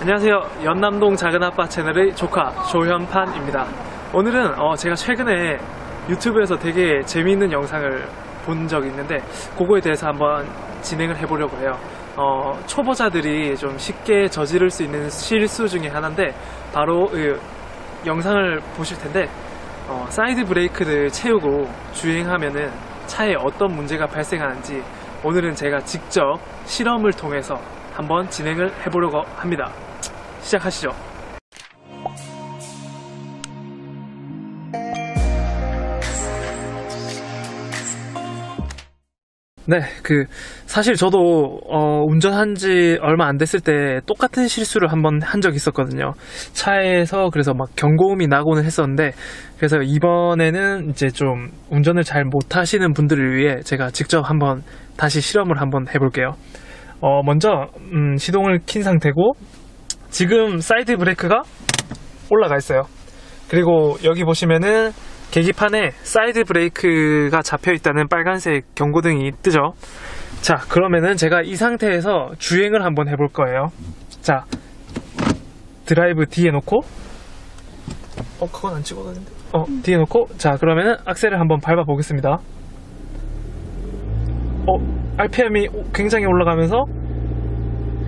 안녕하세요. 연남동 작은아빠 채널의 조카 조현판입니다. 오늘은 제가 최근에 유튜브에서 되게 재미있는 영상을 본 적이 있는데 그거에 대해서 한번 진행을 해보려고 해요. 초보자들이 좀 쉽게 저지를 수 있는 실수 중에 하나인데 바로 영상을 보실 텐데 사이드 브레이크를 채우고 주행하면은 차에 어떤 문제가 발생하는지 오늘은 제가 직접 실험을 통해서 한번 진행을 해보려고 합니다. 시작하시죠. 네, 사실 저도 운전한 지 얼마 안 됐을 때 똑같은 실수를 한번 한 적이 있었거든요. 차에서 그래서 막 경고음이 나고는 했었는데, 그래서 이번에는 이제 좀 운전을 잘 못하시는 분들을 위해 제가 직접 한번 다시 실험을 한번 해볼게요. 먼저 시동을 킨 상태고 지금 사이드 브레이크가 올라가 있어요. 그리고 여기 보시면은 계기판에 사이드 브레이크가 잡혀 있다는 빨간색 경고등이 뜨죠. 자, 그러면은 제가 이 상태에서 주행을 한번 해볼 거예요. 자, 드라이브 D에 놓고 그건 안 찍어가는데 D에 놓고, 자, 그러면은 악셀을 한번 밟아 보겠습니다. RPM이 굉장히 올라가면서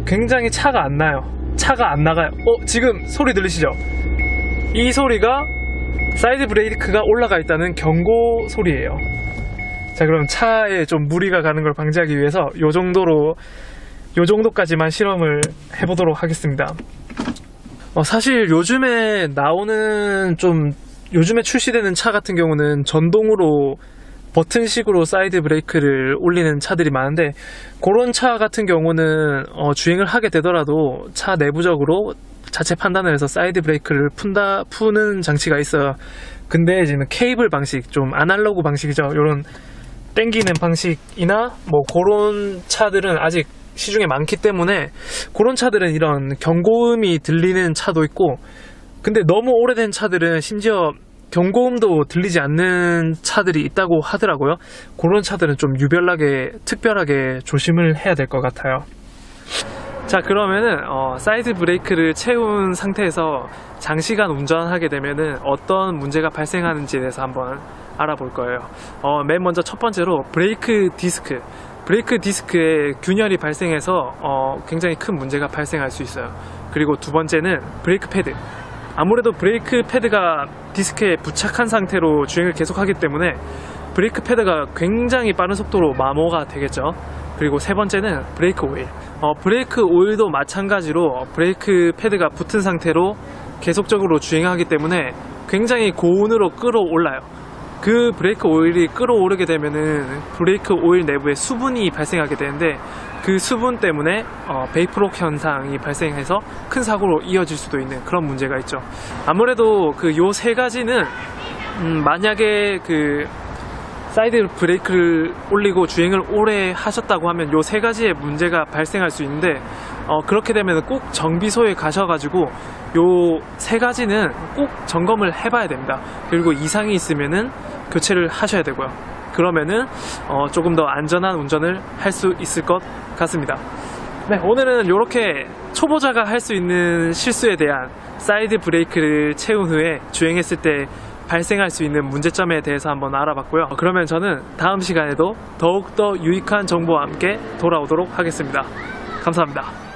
굉장히 차가 안 나요. 차가 안 나가요. 지금 소리 들리시죠? 이 소리가 사이드 브레이크가 올라가 있다는 경고 소리예요. 자, 그럼 차에 좀 무리가 가는 걸 방지하기 위해서 요 정도까지만 실험을 해보도록 하겠습니다. 사실 요즘에 출시되는 차 같은 경우는 전동으로 버튼식으로 사이드 브레이크를 올리는 차들이 많은데, 그런 차 같은 경우는 주행을 하게 되더라도 차 내부적으로 자체 판단을 해서 사이드 브레이크를 푸는 장치가 있어요. 근데 지금 케이블 방식, 좀 아날로그 방식이죠. 요런 땡기는 방식이나 뭐 그런 차들은 아직 시중에 많기 때문에, 그런 차들은 이런 경고음이 들리는 차도 있고, 근데 너무 오래된 차들은 심지어 경고음도 들리지 않는 차들이 있다고 하더라고요. 그런 차들은 좀 특별하게 조심을 해야 될 것 같아요. 자, 그러면은 사이드 브레이크를 채운 상태에서 장시간 운전하게 되면은 어떤 문제가 발생하는지에 대해서 한번 알아볼 거예요. 맨 먼저 첫 번째로 브레이크 디스크에 균열이 발생해서 굉장히 큰 문제가 발생할 수 있어요. 그리고 두 번째는 브레이크 패드. 아무래도 브레이크 패드가 디스크에 부착한 상태로 주행을 계속하기 때문에 브레이크 패드가 굉장히 빠른 속도로 마모가 되겠죠. 그리고 세 번째는 브레이크 오일. 브레이크 오일도 마찬가지로 브레이크 패드가 붙은 상태로 계속적으로 주행하기 때문에 굉장히 고온으로 끌어올라요. 그 브레이크 오일이 끌어오르게 되면은 브레이크 오일 내부에 수분이 발생하게 되는데, 그 수분 때문에 베이프록 현상이 발생해서 큰 사고로 이어질 수도 있는 그런 문제가 있죠. 아무래도 요 세 가지는 만약에 사이드 브레이크를 올리고 주행을 오래 하셨다고 하면 요 세 가지의 문제가 발생할 수 있는데, 그렇게 되면 꼭 정비소에 가셔가지고 요 세 가지는 꼭 점검을 해봐야 됩니다. 그리고 이상이 있으면은 교체를 하셔야 되고요. 그러면은 조금 더 안전한 운전을 할 수 있을 것 같습니다. 네, 오늘은 이렇게 초보자가 할 수 있는 실수에 대한 사이드 브레이크를 채운 후에 주행했을 때 발생할 수 있는 문제점에 대해서 한번 알아봤고요. 그러면 저는 다음 시간에도 더욱더 유익한 정보와 함께 돌아오도록 하겠습니다. 감사합니다.